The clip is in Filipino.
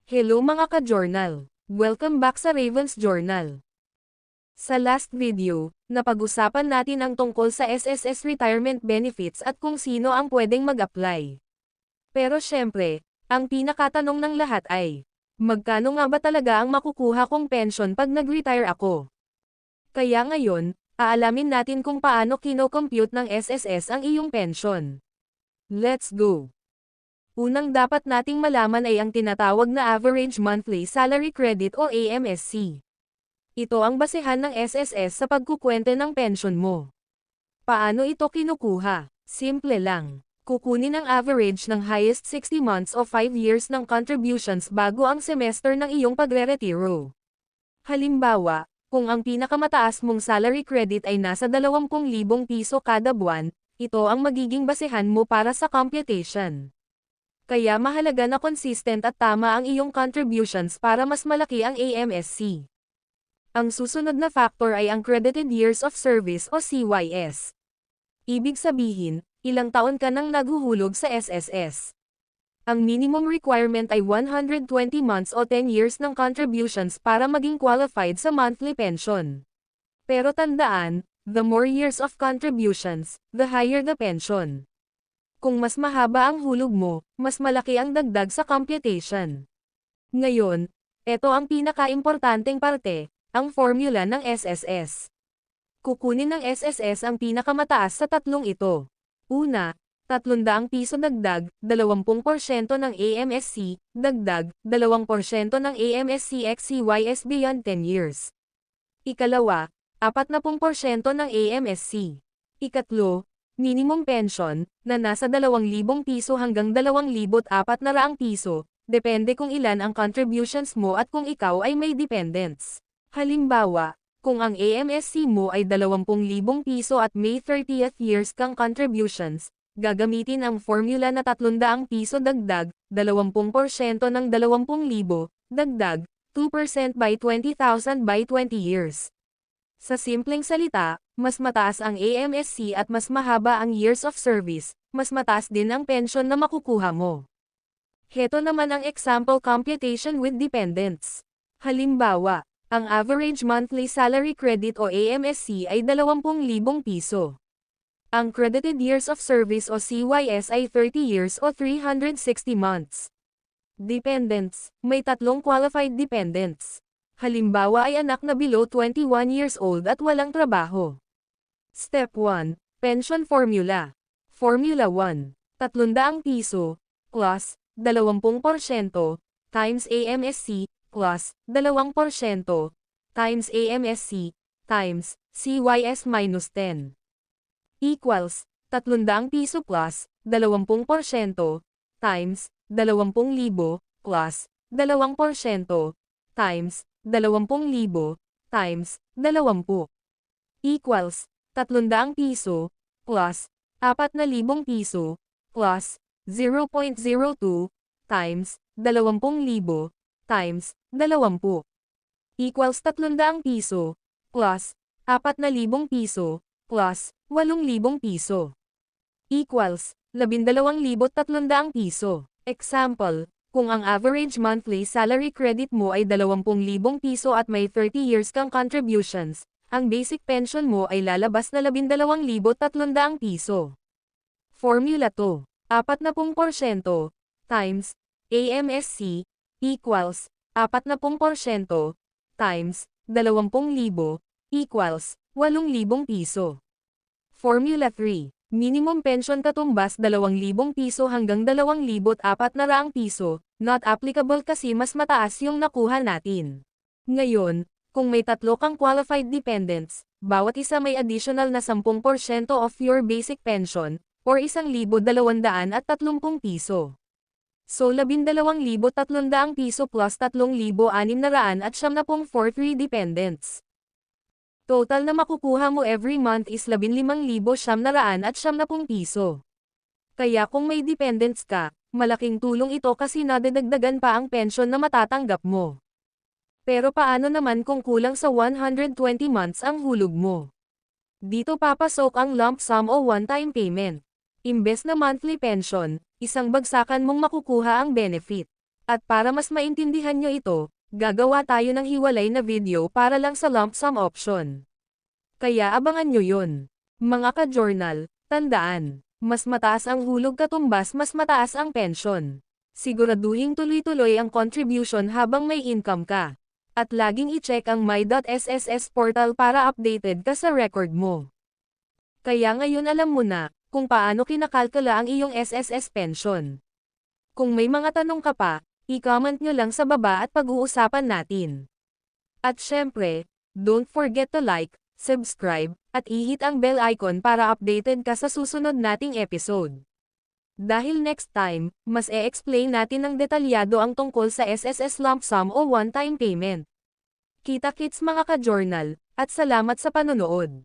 Hello mga ka-journal! Welcome back sa Ravens Journal. Sa last video, napag-usapan natin ang tungkol sa SSS retirement benefits at kung sino ang pwedeng mag-apply. Pero syempre, ang pinakatanong ng lahat ay, magkano nga ba talaga ang makukuha kong pension pag nag-retire ako? Kaya ngayon, aalamin natin kung paano kino-compute ng SSS ang iyong pension. Let's go! Unang dapat nating malaman ay ang tinatawag na Average Monthly Salary Credit o AMSC. Ito ang basehan ng SSS sa pagkukwente ng pension mo. Paano ito kinukuha? Simple lang. Kukunin ang average ng highest 60 months o 5 years ng contributions bago ang semester ng iyong pagre-retiro. Halimbawa, kung ang pinakamataas mong salary credit ay nasa 20,000 piso kada buwan, ito ang magiging basehan mo para sa computation. Kaya mahalaga na consistent at tama ang iyong contributions para mas malaki ang AMSC. Ang susunod na factor ay ang Credited Years of Service o CYS. Ibig sabihin, ilang taon ka nang naghuhulog sa SSS. Ang minimum requirement ay 120 months o 10 years ng contributions para maging qualified sa monthly pension. Pero tandaan, the more years of contributions, the higher the pension. Kung mas mahaba ang hulog mo, mas malaki ang dagdag sa computation. Ngayon, ito ang pinaka-importanteng parte, ang formula ng SSS. Kukunin ng SSS ang pinakamataas sa tatlong ito. Una, 300 piso dagdag, 20% ng AMSC, dagdag, 2% ng AMSC x CYS beyond 10 years. Ikalawa, 40% ng AMSC. Ikatlo, minimum pension, na nasa 2,000 piso hanggang 2,400 piso, depende kung ilan ang contributions mo at kung ikaw ay may dependents. Halimbawa, kung ang AMSC mo ay 20,000 piso at may 30th years kang contributions, gagamitin ang formula na 300 piso dagdag, 20% ng 20,000, dagdag, 2% by 20,000 by 20 years. Sa simpleng salita, mas mataas ang AMSC at mas mahaba ang years of service, mas mataas din ang pension na makukuha mo. Heto naman ang example computation with dependents. Halimbawa, ang average monthly salary credit o AMSC ay 20,000 piso. Ang credited years of service o CYS ay 30 years o 360 months. Dependents, may tatlong qualified dependents. Halimbawa ay anak na below 21 years old at walang trabaho. Step 1. Pension Formula. Formula 1. 300 piso, plus, 20%, times AMSC, plus, 2%, times AMSC, times, CYS minus 10. Equals, 300 piso plus, 20%, times, 20,000, plus, 2%, times, 20,000, times, 20. Equals, 300 piso, plus, 4,000 piso, plus, 0.02, times, 20,000, times, 20. Equals 300 piso, plus, 4,000 piso, plus, 8,000 piso. Equals, 12,300 piso. Example, kung ang average monthly salary credit mo ay 20,000 piso at may 30 years kang contributions, ang basic pension mo ay lalabas na 12,300 piso. Formula 2. 40% times AMSC equals 40% times 20,000 equals 8,000 piso. Formula 3. Minimum pension katumbas 2,000 piso hanggang 2,400 piso, not applicable kasi mas mataas yung nakuha natin. Ngayon, kung may tatlo kang qualified dependents, bawat isa may additional na 10% of your basic pension, or 1,230 piso. So 12,300 piso plus 3,600 for 3 dependents. Total na makukuha mo every month is 15,770 piso. Kaya kung may dependents ka, malaking tulong ito kasi nadadagdagan pa ang pension na matatanggap mo. Pero paano naman kung kulang sa 120 months ang hulog mo? Dito papasok ang lump sum o one-time payment. Imbes na monthly pension, isang bagsakan mong makukuha ang benefit. At para mas maintindihan nyo ito, gagawa tayo ng hiwalay na video para lang sa lump sum option. Kaya abangan nyo yun. Mga ka-journal, tandaan, mas mataas ang hulog katumbas mas mataas ang pension. Siguraduhing tuloy-tuloy ang contribution habang may income ka. At laging i-check ang my.sss portal para updated ka sa record mo. Kaya ngayon alam mo na, kung paano kinakalkula ang iyong SSS pension. Kung may mga tanong ka pa, i-comment nyo lang sa baba at pag-uusapan natin. At syempre, don't forget to like, subscribe, at i-hit ang bell icon para updated ka sa susunod nating episode. Dahil next time, mas e-explain natin ng detalyado ang tungkol sa SSS lump sum o one-time payment. Kita-kits mga ka-journal, at salamat sa panonood.